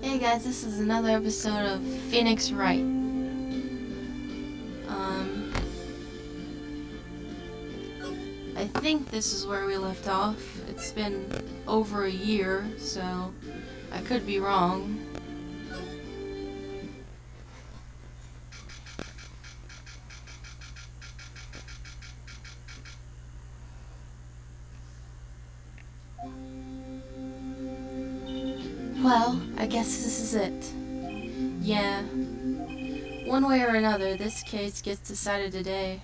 Hey guys, this is another episode of Phoenix Wright. I think this is where we left off. It's been over a year, so I could be wrong. Well, I guess this is it. Yeah. One way or another, this case gets decided today.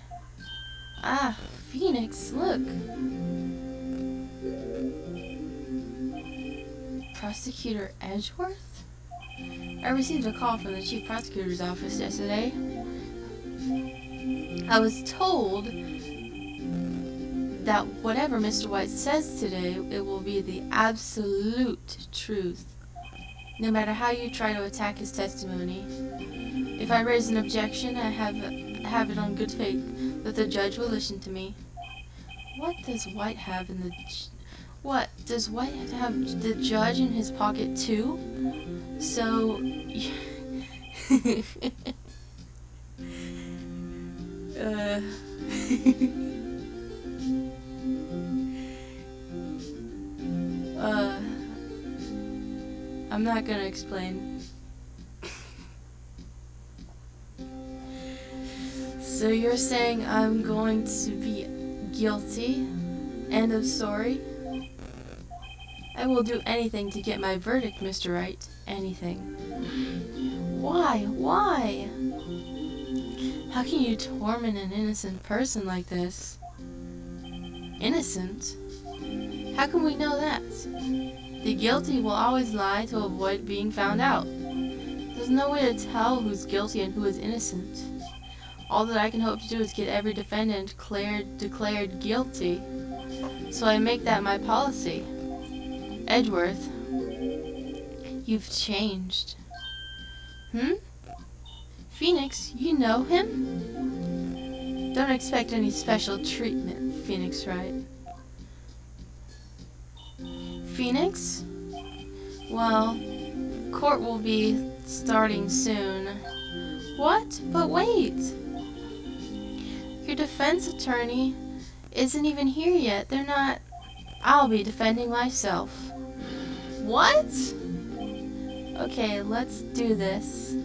Ah, Phoenix, look. Prosecutor Edgeworth? I received a call from the Chief Prosecutor's office yesterday. I was told that whatever Mr. White says today, it will be the absolute truth, no matter how you try to attack his testimony. If I raise an objection, I have it on good faith that the judge will listen to me. What does White have in the... What? Does White have the judge in his pocket too? So... I'm not gonna explain. So you're saying I'm going to be guilty? End of story? I will do anything to get my verdict, Mr. Wright. Anything. Why? Why? How can you torment an innocent person like this? Innocent? How can we know that? The guilty will always lie to avoid being found out. There's no way to tell who's guilty and who is innocent. All that I can hope to do is get every defendant declared guilty. So I make that my policy. Edgeworth, you've changed. Phoenix, you know him? Don't expect any special treatment, Phoenix Wright. Phoenix? Well, court will be starting soon. What? But wait! Your defense attorney isn't even here yet. They're not... I'll be defending myself. What? Okay, let's do this.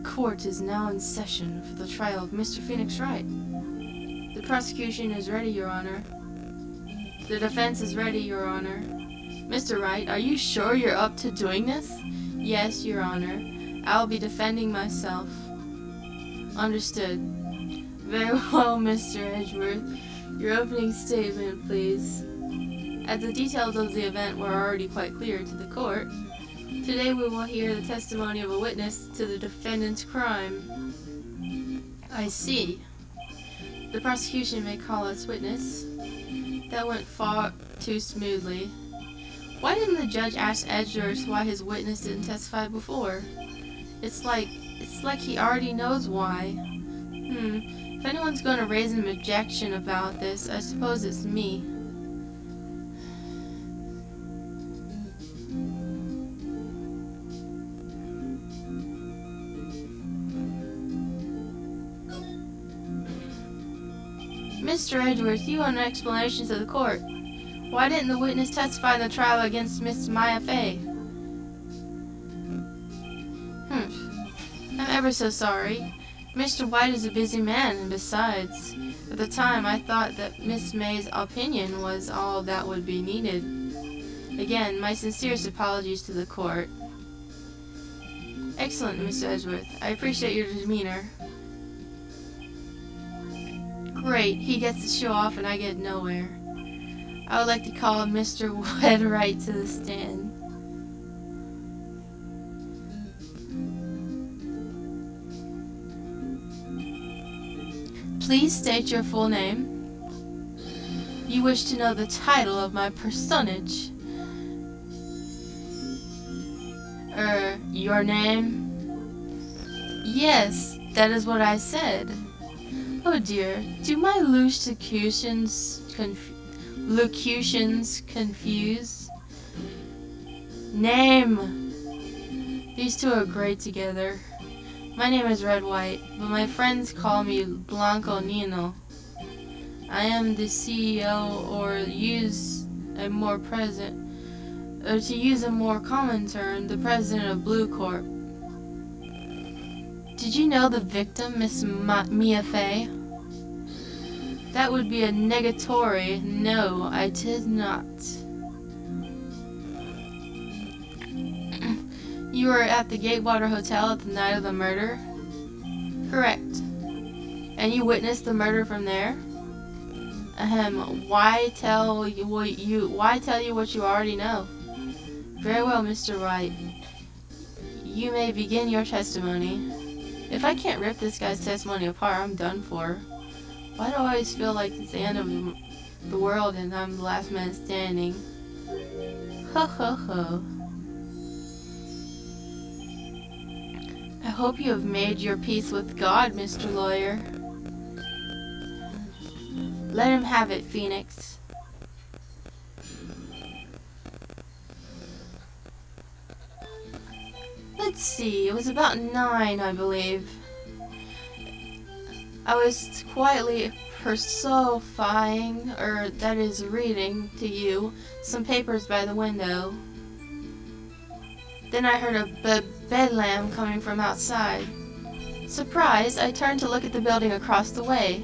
Court is now in session for the trial of Mr. Phoenix Wright. The prosecution is ready, Your Honor. The defense is ready, Your Honor. Mr. Wright, are you sure you're up to doing this? Yes, Your Honor. I'll be defending myself. Understood. Very well, Mr. Edgeworth. Your opening statement, please. As the details of the event were already quite clear to the court, today we will hear the testimony of a witness to the defendant's crime. I see. The prosecution may call us witness. That went far too smoothly. Why didn't the judge ask Edgeworth why his witness didn't testify before? It's like he already knows why. If anyone's going to raise an objection about this, I suppose it's me. Mr. Edgeworth, you want an explanation to the court. Why didn't the witness testify in the trial against Miss Maya Fay? I'm ever so sorry. Mr. White is a busy man, and besides, at the time I thought that Miss May's opinion was all that would be needed. Again, my sincerest apologies to the court. Excellent, Mr. Edgeworth. I appreciate your demeanor. Great, he gets to show off and I get nowhere. I would like to call Mr. Wright to the stand. Please state your full name. You wish to know the title of my personage. Your name? Yes, that is what I said. Oh dear, do my locutions confuse? Name! These two are great together. My name is Red White, but my friends call me Blanco Nino. I am the CEO, or to use a more common term, the president of Blue Corp. Did you know the victim, Miss Mia Fey? That would be a negatory. No, I did not. You were at the Gatewater Hotel at the night of the murder? Correct. And you witnessed the murder from there? Why tell you what you already know? Very well, Mr. Wright. You may begin your testimony. If I can't rip this guy's testimony apart, I'm done for. Why do I always feel like it's the end of the world and I'm the last man standing? Ho ho ho. I hope you have made your peace with God, Mr. Lawyer. Let him have it, Phoenix. Let's see, it was about 9, I believe. I was quietly reading to you some papers by the window. Then I heard a bedlam coming from outside. Surprised, I turned to look at the building across the way.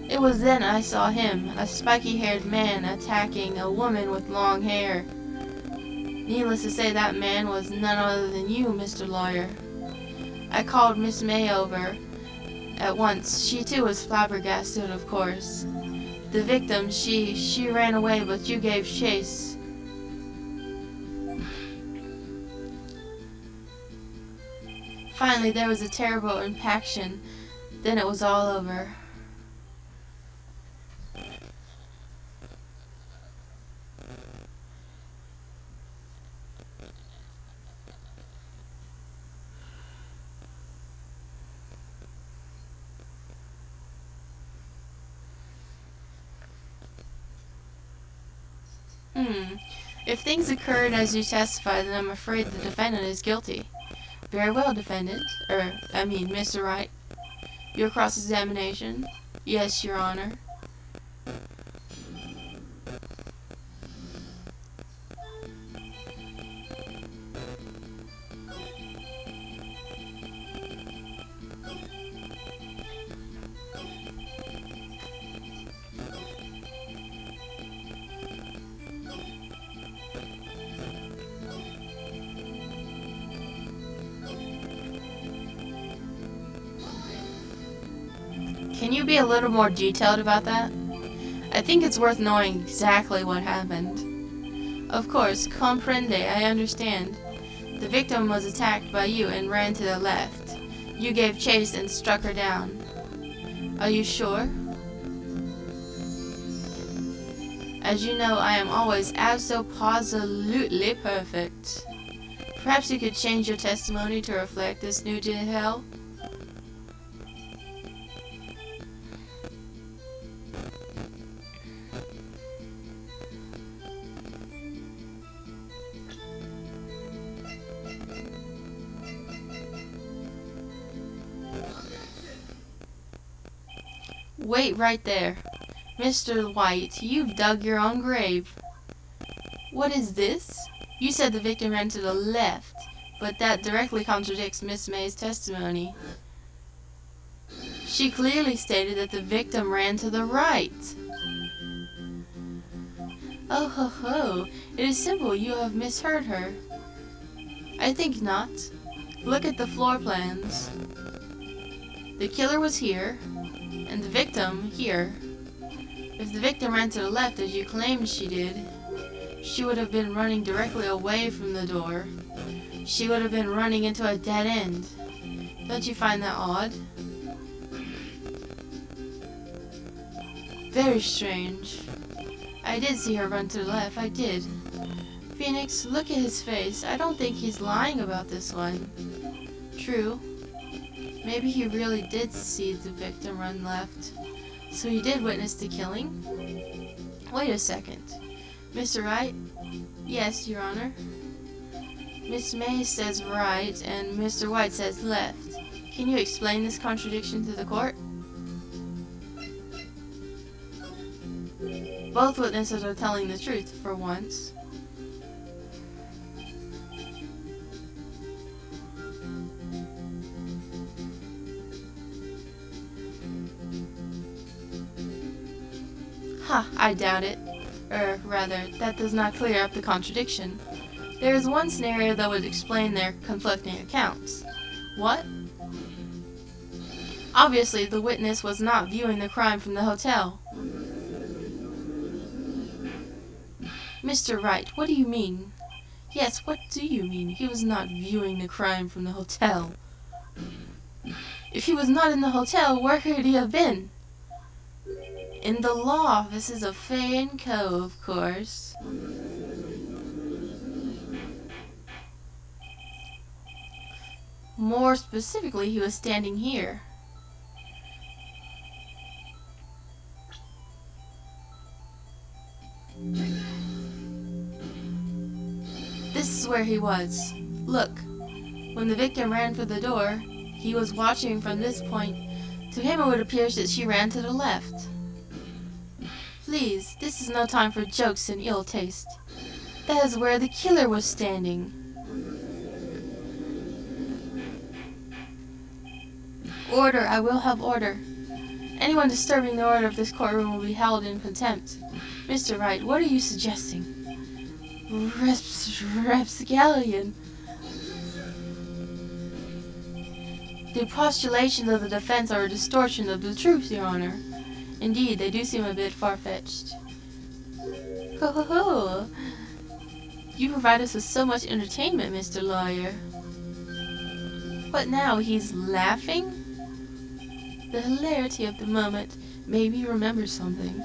It was then I saw him, a spiky-haired man attacking a woman with long hair. Needless to say, that man was none other than you, Mr. Lawyer. I called Miss May over at once. She too was flabbergasted, of course. The victim, she ran away, but you gave chase. Finally, there was a terrible impaction. Then it was all over. If things occurred as you testified, then I'm afraid the defendant is guilty. Very well, Mr. Wright. Your cross-examination? Yes, Your Honor. Can you be a little more detailed about that? I think it's worth knowing exactly what happened. Of course, comprende, I understand. The victim was attacked by you and ran to the left. You gave chase and struck her down. Are you sure? As you know, I am always absolutely perfect. Perhaps you could change your testimony to reflect this new detail? Wait right there. Mr. White, you've dug your own grave. What is this? You said the victim ran to the left, but that directly contradicts Miss May's testimony. She clearly stated that the victim ran to the right. Oh ho ho, it is simple, you have misheard her. I think not. Look at the floor plans. The killer was here, and the victim here. If the victim ran to the left as you claimed she did, she would have been running directly away from the door. She would have been running into a dead end. Don't you find that odd? Very strange. I did see her run to the left, I did. Phoenix, look at his face. I don't think he's lying about this one. True. Maybe he really did see the victim run left. So he did witness the killing? Wait a second. Mr. Wright? Yes, Your Honor. Miss May says right, and Mr. White says left. Can you explain this contradiction to the court? Both witnesses are telling the truth, for once. Ha, I doubt it. Rather, that does not clear up the contradiction. There is one scenario that would explain their conflicting accounts. What? Obviously, the witness was not viewing the crime from the hotel. Mr. Wright, what do you mean? Yes, what do you mean? He was not viewing the crime from the hotel. If he was not in the hotel, where could he have been? In the law offices of Fay & Co., of course. More specifically, he was standing here. This is where he was. Look, when the victim ran for the door, he was watching from this point. To him it would appear that she ran to the left. Please, this is no time for jokes and ill taste. That is where the killer was standing. Order, I will have order. Anyone disturbing the order of this courtroom will be held in contempt. Mr. Wright, what are you suggesting? Rapscallion. The postulations of the defense are a distortion of the truth, Your Honor. Indeed, they do seem a bit far-fetched. Ho ho ho! You provide us with so much entertainment, Mr. Lawyer. What now? He's laughing? The hilarity of the moment made me remember something.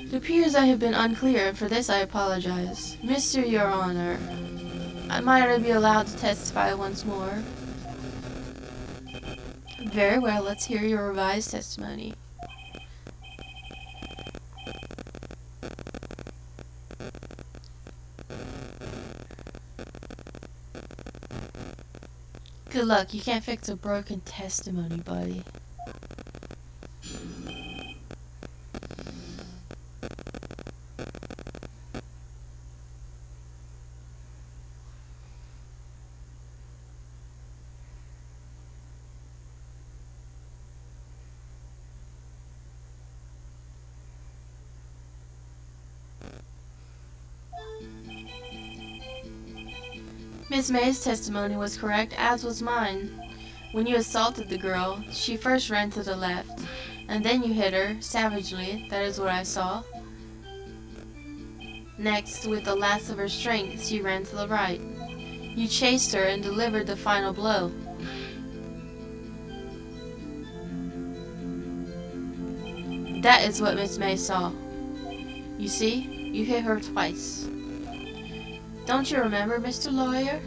It appears I have been unclear, and for this I apologize. Mr. Your Honor, might I be allowed to testify once more? Very well, let's hear your revised testimony. Good luck, you can't fix a broken testimony, buddy. Miss May's testimony was correct, as was mine. When you assaulted the girl, she first ran to the left, and then you hit her, savagely. That is what I saw. Next, with the last of her strength, she ran to the right. You chased her and delivered the final blow. That is what Miss May saw. You see, you hit her twice. Don't you remember, Mr. Lawyer?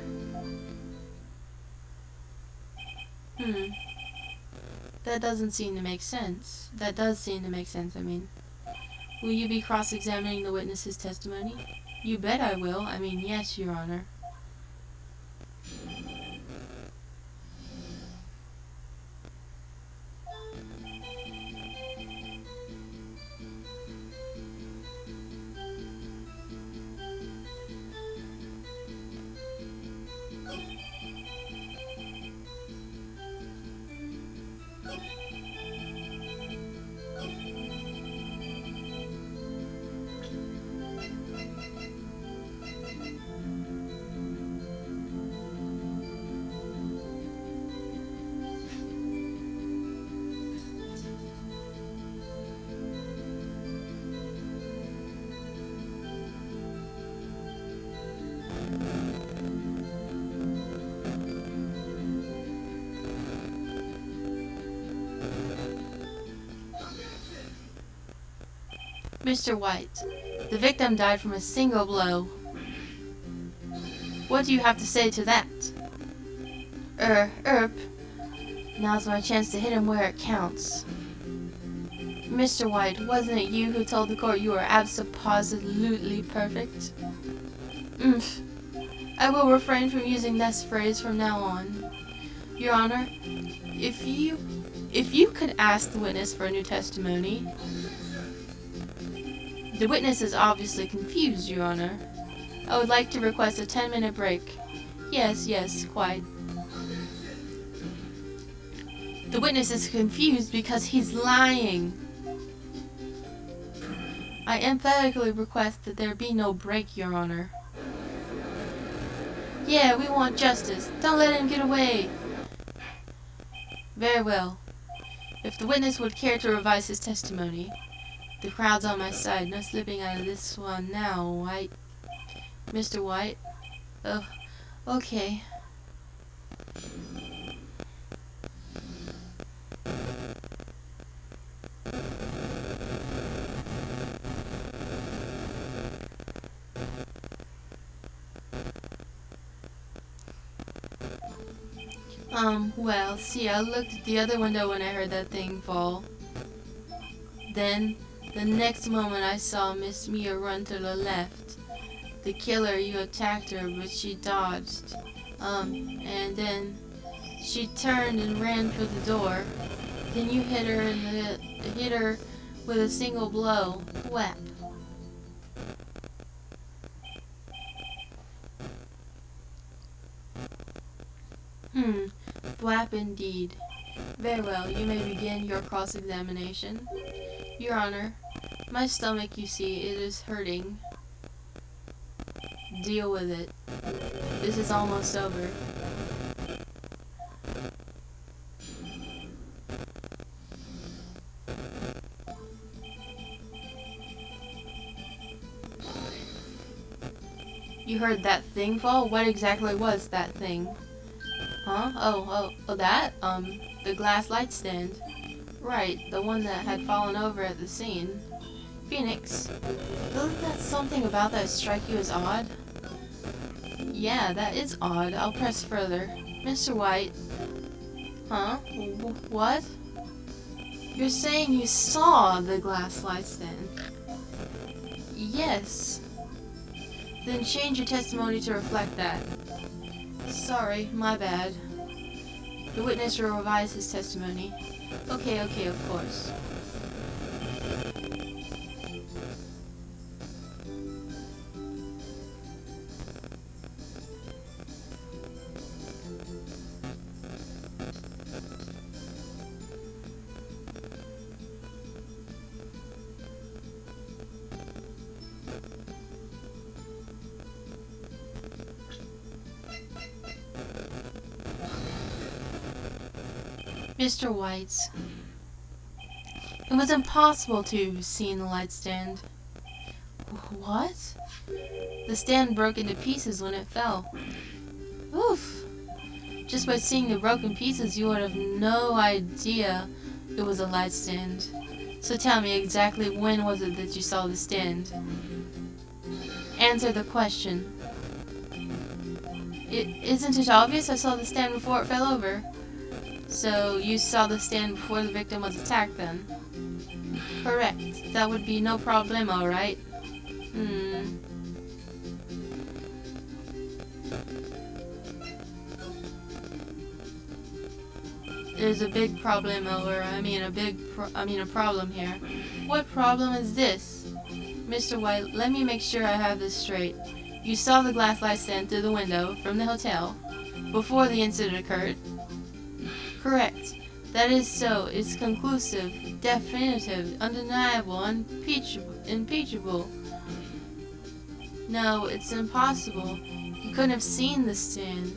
That doesn't seem to make sense. That does seem to make sense, I mean. Will you be cross-examining the witness's testimony? You bet I will. I mean, yes, Your Honor. Mr. White, the victim died from a single blow. What do you have to say to that? Now's my chance to hit him where it counts. Mr. White, wasn't it you who told the court you were abso-positively perfect? Oomph. I will refrain from using this phrase from now on. Your Honor, if you could ask the witness for a new testimony. The witness is obviously confused, Your Honor. I would like to request a 10-minute break. Yes, quite. The witness is confused because he's lying. I emphatically request that there be no break, Your Honor. Yeah, we want justice. Don't let him get away. Very well. If the witness would care to revise his testimony. The crowd's on my side. No slipping out of this one now, White. Mr. White? Oh, okay. Well, see, I looked at the other window when I heard that thing fall. Then, the next moment I saw Miss Mia run to the left. The killer, you attacked her, but she dodged. And then she turned and ran for the door. Then you hit her with a single blow. Whap. Thwap indeed. Very well, you may begin your cross-examination. Your Honor, my stomach, you see, it is hurting. Deal with it. This is almost over. You heard that thing fall? What exactly was that thing? Huh? Oh, that? The glass light stand. Right, the one that had fallen over at the scene. Phoenix, doesn't that something about that strike you as odd? Yeah, that is odd. I'll press further. Mr. White. Huh? What? You're saying you saw the glass light stand? Yes. Then change your testimony to reflect that. Sorry, my bad. The witness will revise his testimony. Okay, of course. Mr. White, it was impossible to have seen the light stand. What? The stand broke into pieces when it fell. Oof! Just by seeing the broken pieces, you would have no idea it was a light stand. So tell me exactly when was it that you saw the stand? Answer the question. Isn't it obvious I saw the stand before it fell over? So, you saw the stand before the victim was attacked then? Correct. That would be no problemo, right? There's a big problemo, or a problem here. What problem is this? Mr. White, let me make sure I have this straight. You saw the glass light stand through the window from the hotel before the incident occurred? Correct. That is so. It's conclusive, definitive, undeniable, impeachable. No, it's impossible. He couldn't have seen the stand.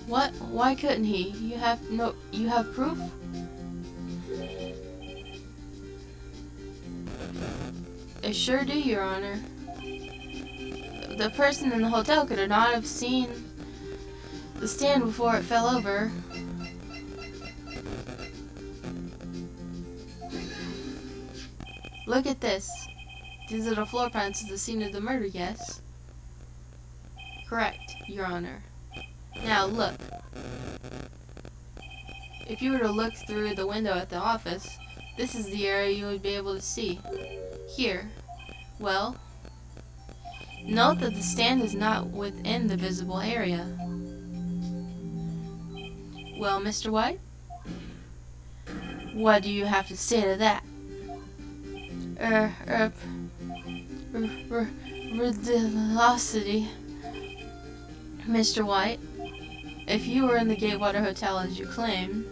What? Why couldn't he? You have proof? I sure do, Your Honor. The person in the hotel could not have seen the stand before it fell over. Look at this. These are the floor plans of the scene of the murder, yes? Correct, Your Honor. Now, look. If you were to look through the window at the office, this is the area you would be able to see. Here. Well, note that the stand is not within the visible area. Well, Mr. White? What do you have to say to that? Ridiculosity. Mr. White, if you were in the Gatewater Hotel as you claim,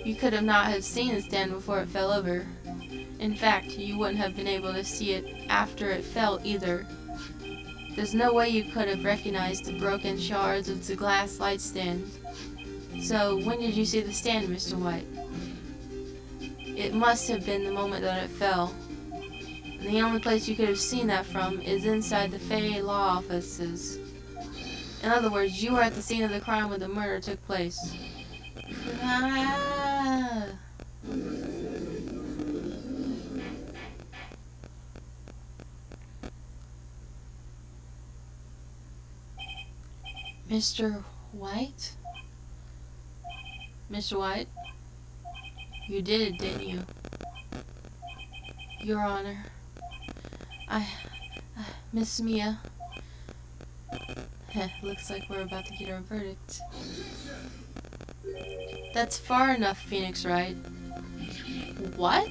you could not have seen the stand before it fell over. In fact, you wouldn't have been able to see it after it fell either. There's no way you could have recognized the broken shards of the glass light stand. So, when did you see the stand, Mr. White? It must have been the moment that it fell. And the only place you could have seen that from is inside the Fay law offices. In other words, you were at the scene of the crime when the murder took place. Ah. Mr. White? Mr. White? You did it, didn't you? Your Honor. Miss Mia. Looks like we're about to get our verdict. That's far enough, Phoenix Wright. What?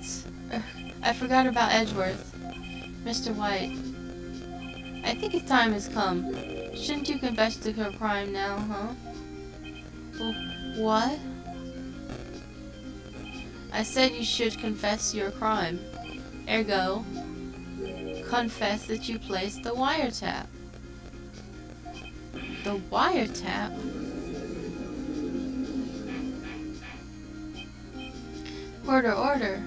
I forgot about Edgeworth. Mr. White. I think its time has come. Shouldn't you confess to her crime now, huh? What? I said you should confess your crime. Ergo, confess that you placed the wiretap. The wiretap? Order.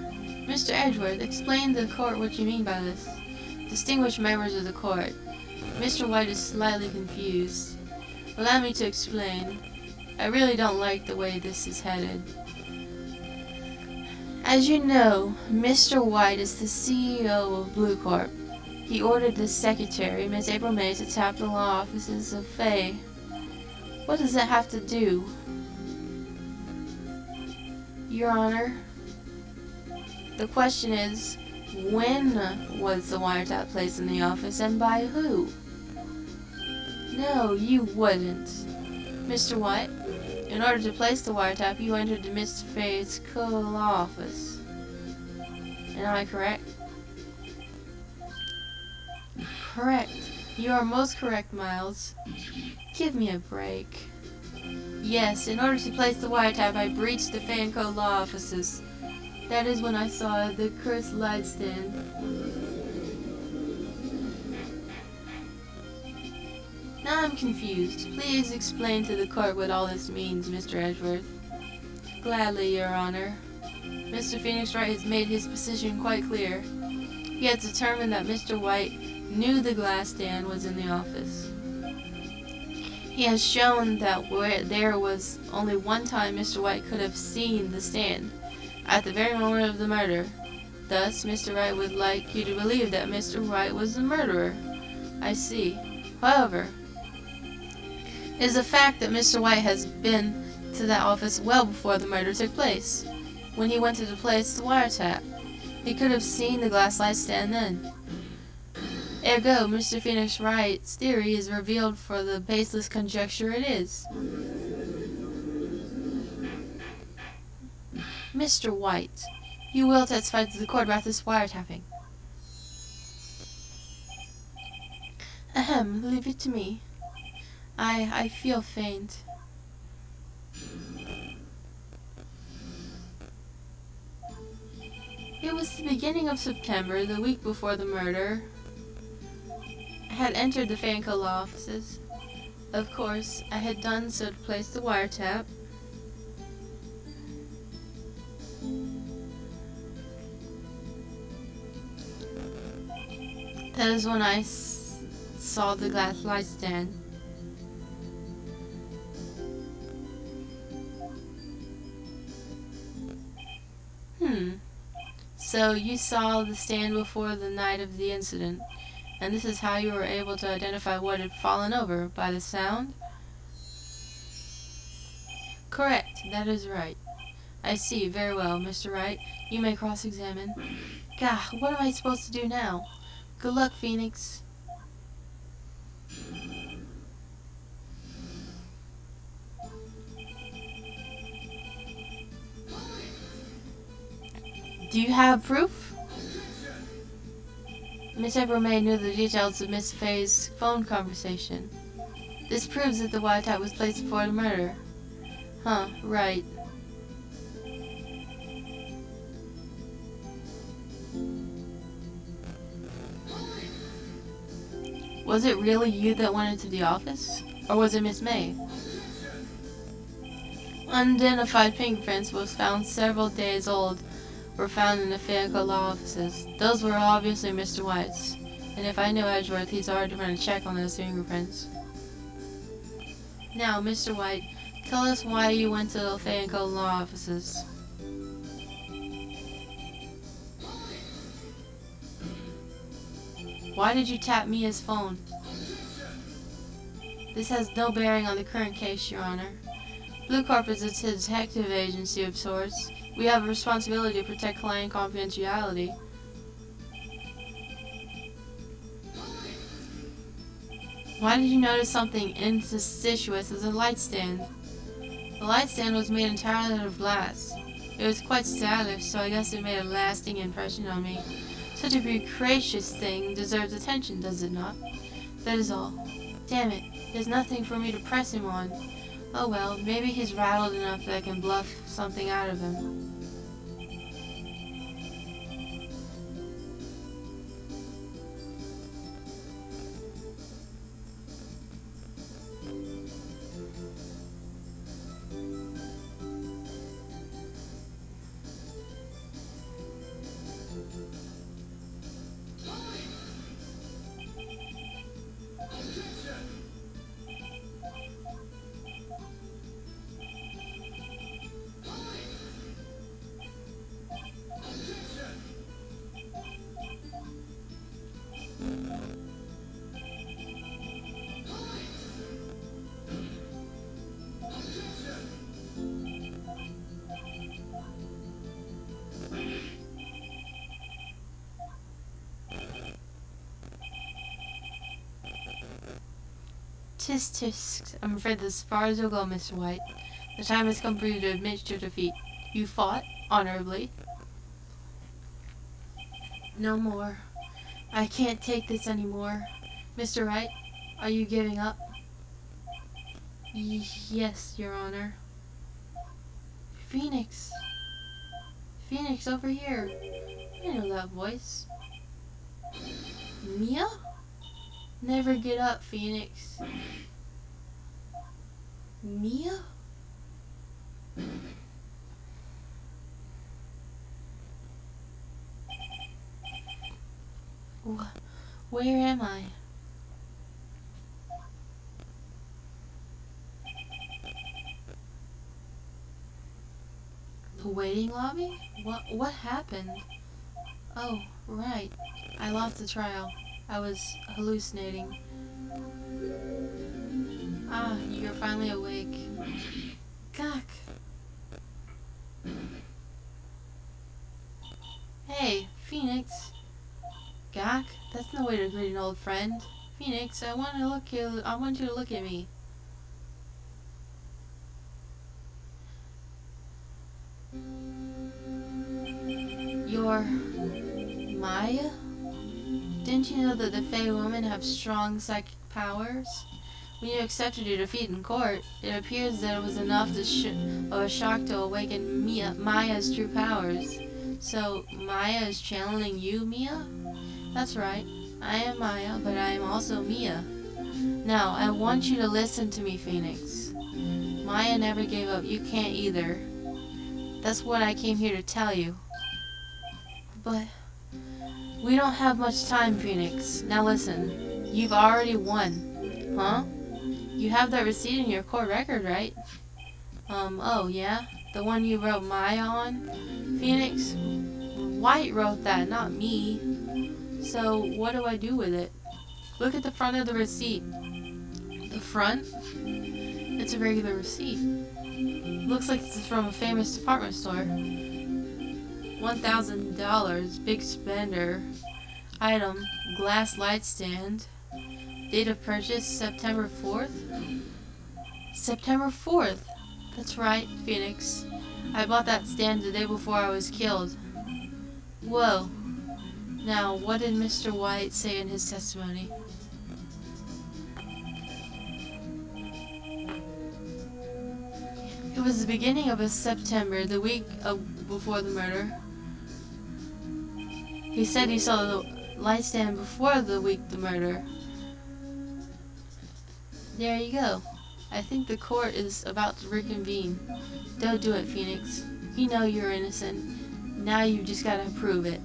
Mr. Edgeworth, explain to the court what you mean by this. Distinguished members of the court, Mr. White is slightly confused. Allow me to explain. I really don't like the way this is headed. As you know, Mr. White is the CEO of Blue Corp. He ordered the secretary, Miss April May, to tap the law offices of Fay. What does that have to do? Your Honor, the question is, when was the wiretap placed in the office and by who? No, you wouldn't. Mr. White, in order to place the wiretap, you entered the Miss Fay's co-law office. Am I correct? Correct. You are most correct, Miles. Give me a break. Yes, in order to place the wiretap, I breached the Fay & Co. law offices. That is when I saw the cursed light stand. Now I'm confused. Please explain to the court what all this means, Mr. Edgeworth. Gladly, Your Honor. Mr. Phoenix Wright has made his position quite clear. He has determined that Mr. White knew the glass stand was in the office. He has shown that there was only one time Mr. White could have seen the stand, at the very moment of the murder. Thus, Mr. Wright would like you to believe that Mr. White was the murderer. I see. However, it is a fact that Mr. White has been to that office well before the murder took place. When he went to place the wiretap, he could have seen the glass light stand then. Ergo, Mr. Phoenix Wright's theory is revealed for the baseless conjecture it is. Mr. White, you will testify to the court about this wiretapping. Ahem, leave it to me. I feel faint. It was the beginning of September, the week before the murder. I had entered the Fay & Co. law offices. Of course, I had done so to place the wiretap. That is when I saw the glass light stand. So you saw the stand before the night of the incident, and this is how you were able to identify what had fallen over, by the sound? Correct, that is right. I see, very well, Mr. Wright. You may cross-examine. Gah, what am I supposed to do now? Good luck, Phoenix. Do you have proof? Miss April May knew the details of Miss Fay's phone conversation. This proves that the wiretap was placed before the murder. Huh, right. Was it really you that went into the office? Or was it Miss May? Unidentified fingerprints was found several days old were found in the Phoenix law offices. Those were obviously Mr. White's. And if I knew Edgeworth, he's already run a check on those fingerprints. Now, Mr. White, tell us why you went to the Phoenix law offices. Why did you tap Mia's phone? This has no bearing on the current case, Your Honor. Blue Corp is a detective agency of sorts. We have a responsibility to protect client confidentiality. Why did you notice something inconspicuous as a light stand? The light stand was made entirely out of glass. It was quite stylish, so I guess it made a lasting impression on me. Such a precocious thing deserves attention, does it not? That is all. Damn it, there's nothing for me to press him on. Oh well, maybe he's rattled enough that I can bluff something out of him. Tisk tisk. I'm afraid that's as far as you'll go, Mr. White. The time has come for you to admit your defeat. You fought honorably. No more. I can't take this anymore. Mr. Wright, are you giving up? Yes, Your Honor. Phoenix. Phoenix, over here. I know that voice. Mia? Never get up, Phoenix. Mia? Where am I? The waiting lobby? What happened? Oh, right. I lost the trial. I was hallucinating. Ah, you're finally awake. Gawk. Hey, Phoenix. Gawk, that's no way to greet an old friend. Phoenix, I want you to look at me. You're Maya? Didn't you know that the Fey women have strong psychic powers? When you accepted your defeat in court, it appears that it was enough of a shock to awaken Maya's true powers. So, Maya is channeling you, Mia? That's right. I am Maya, but I am also Mia. Now, I want you to listen to me, Phoenix. Maya never gave up. You can't either. That's what I came here to tell you. But we don't have much time, Phoenix. Now listen. You've already won. Huh? You have that receipt in your court record, right? Oh yeah? The one you wrote Maya on? Phoenix, White wrote that, not me. So what do I do with it? Look at the front of the receipt. The front? It's a regular receipt. Looks like it's from a famous department store. $1,000, big spender. Item, glass light stand. Date of purchase, September 4th? September 4th! That's right, Phoenix. I bought that stand the day before I was killed. Whoa. Now, what did Mr. White say in his testimony? It was the beginning of September, the week before the murder. He said he saw the light stand before the week the murder. There you go. I think the court is about to reconvene. Don't do it, Phoenix. You know you're innocent. Now you just gotta prove it.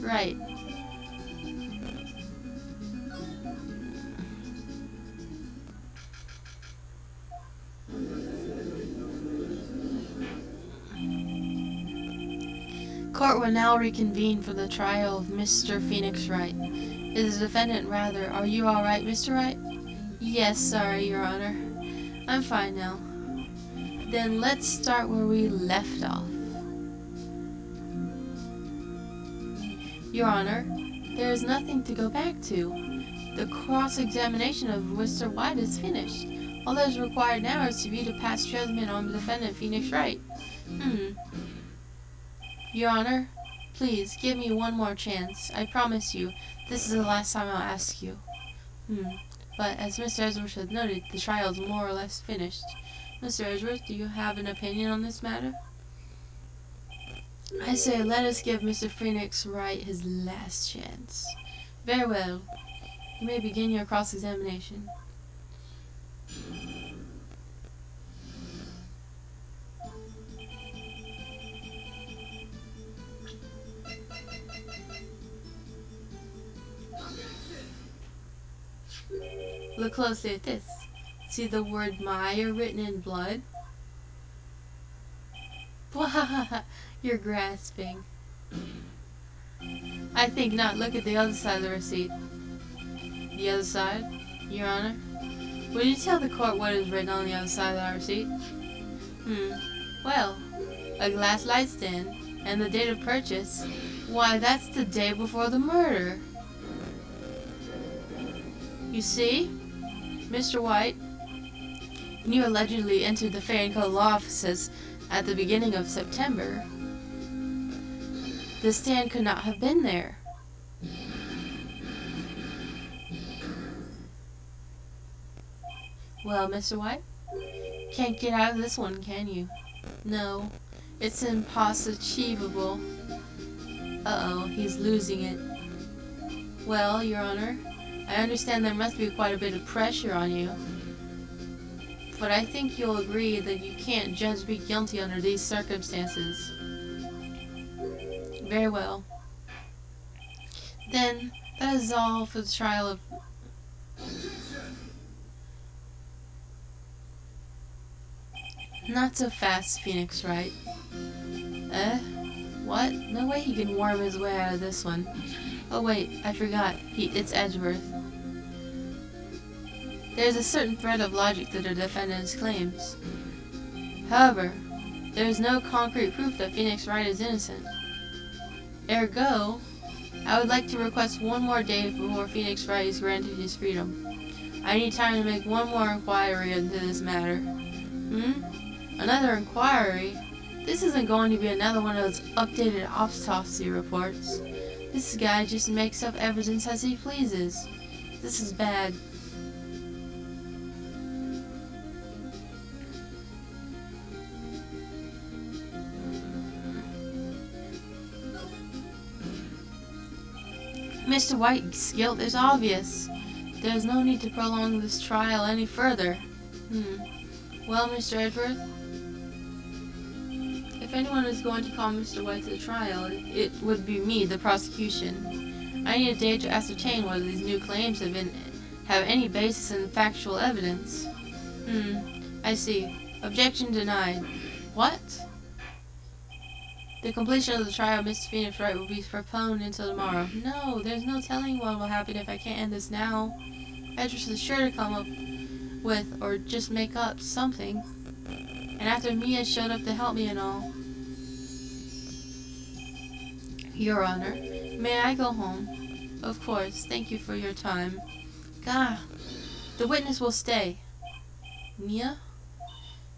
Right. Court will now reconvene for the trial of Mr. Phoenix Wright. Is the defendant rather? Are you all right, Mr. Wright? Yes, sorry, Your Honor. I'm fine now. Then let's start where we left off. Your Honor, there is nothing to go back to. The cross-examination of Mr. White is finished. All that is required now is for you to pass judgment on the defendant, Phoenix Wright. Your Honor, please give me one more chance. I promise you, this is the last time I'll ask you. But as Mr. Edgeworth has noted, the trial is more or less finished. Mr. Edgeworth, do you have an opinion on this matter? I say, let us give Mr. Phoenix Wright his last chance. Very well. You may begin your cross-examination. Look closely at this. See the word Meyer written in blood? Blah! You're grasping. I think not. Look at the other side of the receipt. The other side, Your Honor? Will you tell the court what is written on the other side of that receipt? Well, a glass light stand and the date of purchase. Why, that's the day before the murder. You see, Mr. White, when you allegedly entered the Fair and Co. law offices at the beginning of September, the stand could not have been there. Well, Mr. White, can't get out of this one, can you? No, it's impossible. Uh-oh, he's losing it. Well, Your Honor, I understand there must be quite a bit of pressure on you. But I think you'll agree that you can't judge me guilty under these circumstances. Very well. Then, that is all for the trial of... Not so fast, Phoenix Wright. What? No way he can worm his way out of this one. Oh wait, I forgot. It's Edgeworth. There is a certain thread of logic to the defendant's claims. However, there is no concrete proof that Phoenix Wright is innocent. Ergo, I would like to request one more day before Phoenix Wright is granted his freedom. I need time to make one more inquiry into this matter. Another inquiry? This isn't going to be another one of those updated autopsy reports. This guy just makes up evidence as he pleases. This is bad. Mr. White's guilt is obvious. There is no need to prolong this trial any further. Well, Mr. Edgeworth, if anyone is going to call Mr. White to the trial, it would be me, the prosecution. I need a day to ascertain whether these new claims have any basis in factual evidence. I see. Objection denied. What? The completion of the trial of Mr. Phoenix Wright will be postponed until tomorrow. No, there's no telling what will happen if I can't end this now. Edris is sure to come up with, or just make up, something. And after Mia showed up to help me and all. Your Honor, may I go home? Of course, thank you for your time. Gah, the witness will stay. Mia?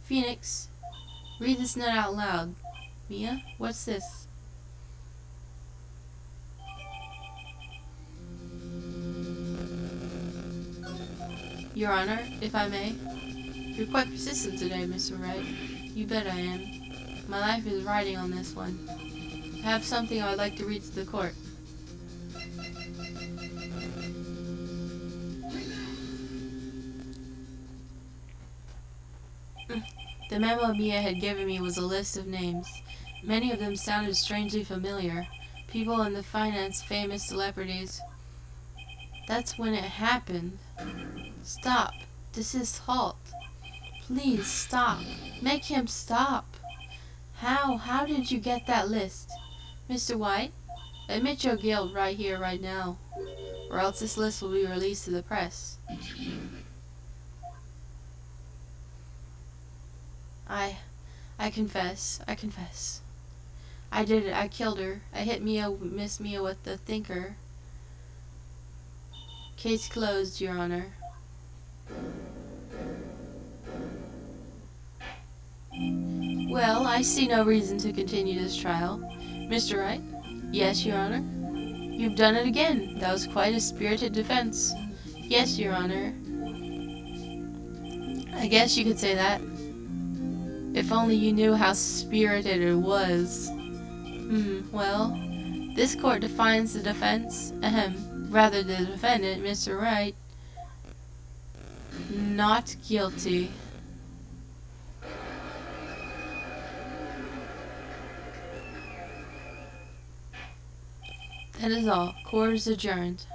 Phoenix, read this note out loud. Mia, what's this? Your Honor, if I may. You're quite persistent today, Mr. Wright. You bet I am. My life is riding on this one. I have something I would like to read to the court. The memo Mia had given me was a list of names. Many of them sounded strangely familiar. People in the finance, famous celebrities. That's when it happened. Stop. Desist. Halt. Please stop. Make him stop. How did you get that list? Mr. White, admit your guilt right here, right now, or else this list will be released to the press. I confess. I did it. I killed her. I hit Miss Mia with the thinker. Case closed, Your Honor. Well, I see no reason to continue this trial. Mr. Wright? Yes, Your Honor. You've done it again. That was quite a spirited defense. Yes, Your Honor. I guess you could say that. If only you knew how spirited it was. Well, this court defines the defense, rather the defendant, Mr. Wright, not guilty. That is all. Court is adjourned.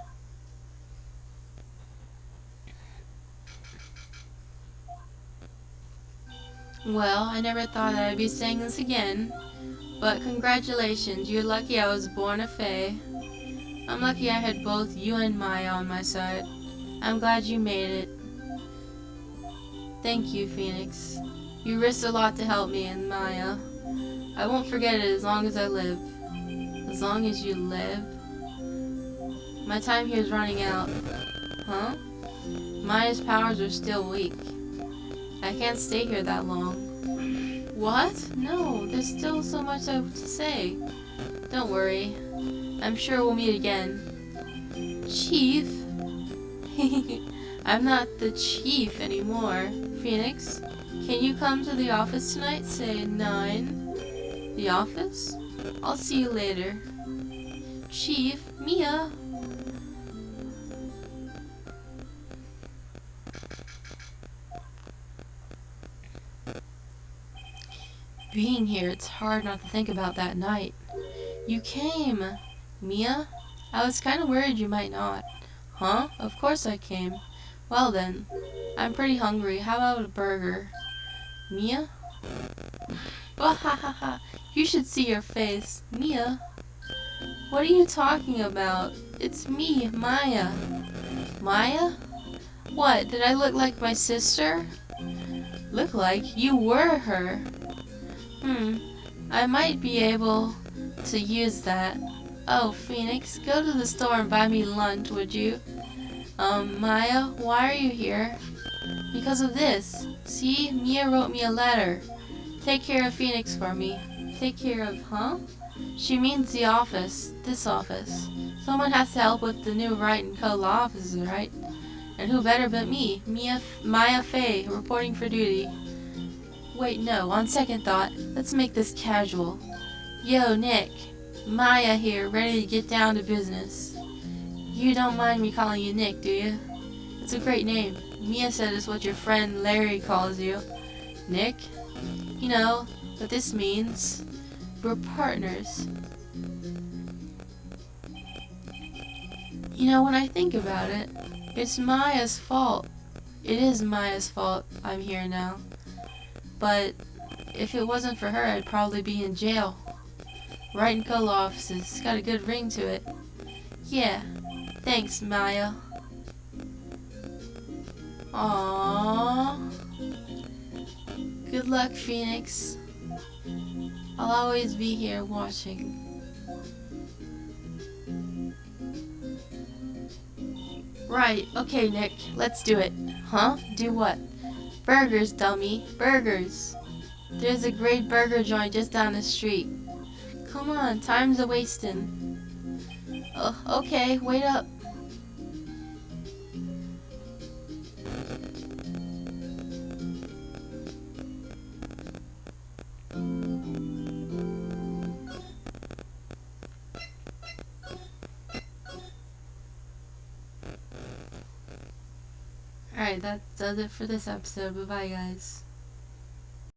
Well, I never thought I'd be saying this again, but congratulations, you're lucky I was born a fae. I'm lucky I had both you and Maya on my side. I'm glad you made it. Thank you, Phoenix. You risked a lot to help me and Maya. I won't forget it as long as I live. As long as you live? My time here is running out. Huh? Maya's powers are still weak. I can't stay here that long. What? No, there's still so much to say. Don't worry. I'm sure we'll meet again. Chief? I'm not the chief anymore. Phoenix, can you come to the office tonight, say 9? The office? I'll see you later. Chief, Mia. Being here, it's hard not to think about that night. You came. Mia? I was kind of worried you might not. Huh? Of course I came. Well then, I'm pretty hungry. How about a burger? Mia? Wahahaha. You should see your face. Mia? What are you talking about? It's me, Maya. Maya? What, did I look like my sister? Look like? You were her. I might be able to use that. Oh, Phoenix, go to the store and buy me lunch, would you? Maya, why are you here? Because of this. See, Mia wrote me a letter. Take care of Phoenix for me. Take care of, huh? She means the office. This office. Someone has to help with the new Wright & Co. law offices, right? And who better but me? Maya Faye, reporting for duty. Wait, no, on second thought, let's make this casual. Yo, Nick. Maya here, ready to get down to business. You don't mind me calling you Nick, do you? It's a great name. Mia said it's what your friend Larry calls you. Nick? You know what this means. We're partners. You know, when I think about it, it's Maya's fault. It is Maya's fault I'm here now. But if it wasn't for her, I'd probably be in jail. Wright and Co. offices. It's got a good ring to it. Yeah. Thanks, Maya. Aww. Good luck, Phoenix. I'll always be here watching. Right, okay, Nick, let's do it. Huh? Do what? Burgers, dummy. Burgers. There's a great burger joint just down the street. Come on, time's a-wastin'. Okay, wait up. Alright, that does it for this episode. Bye-bye, guys.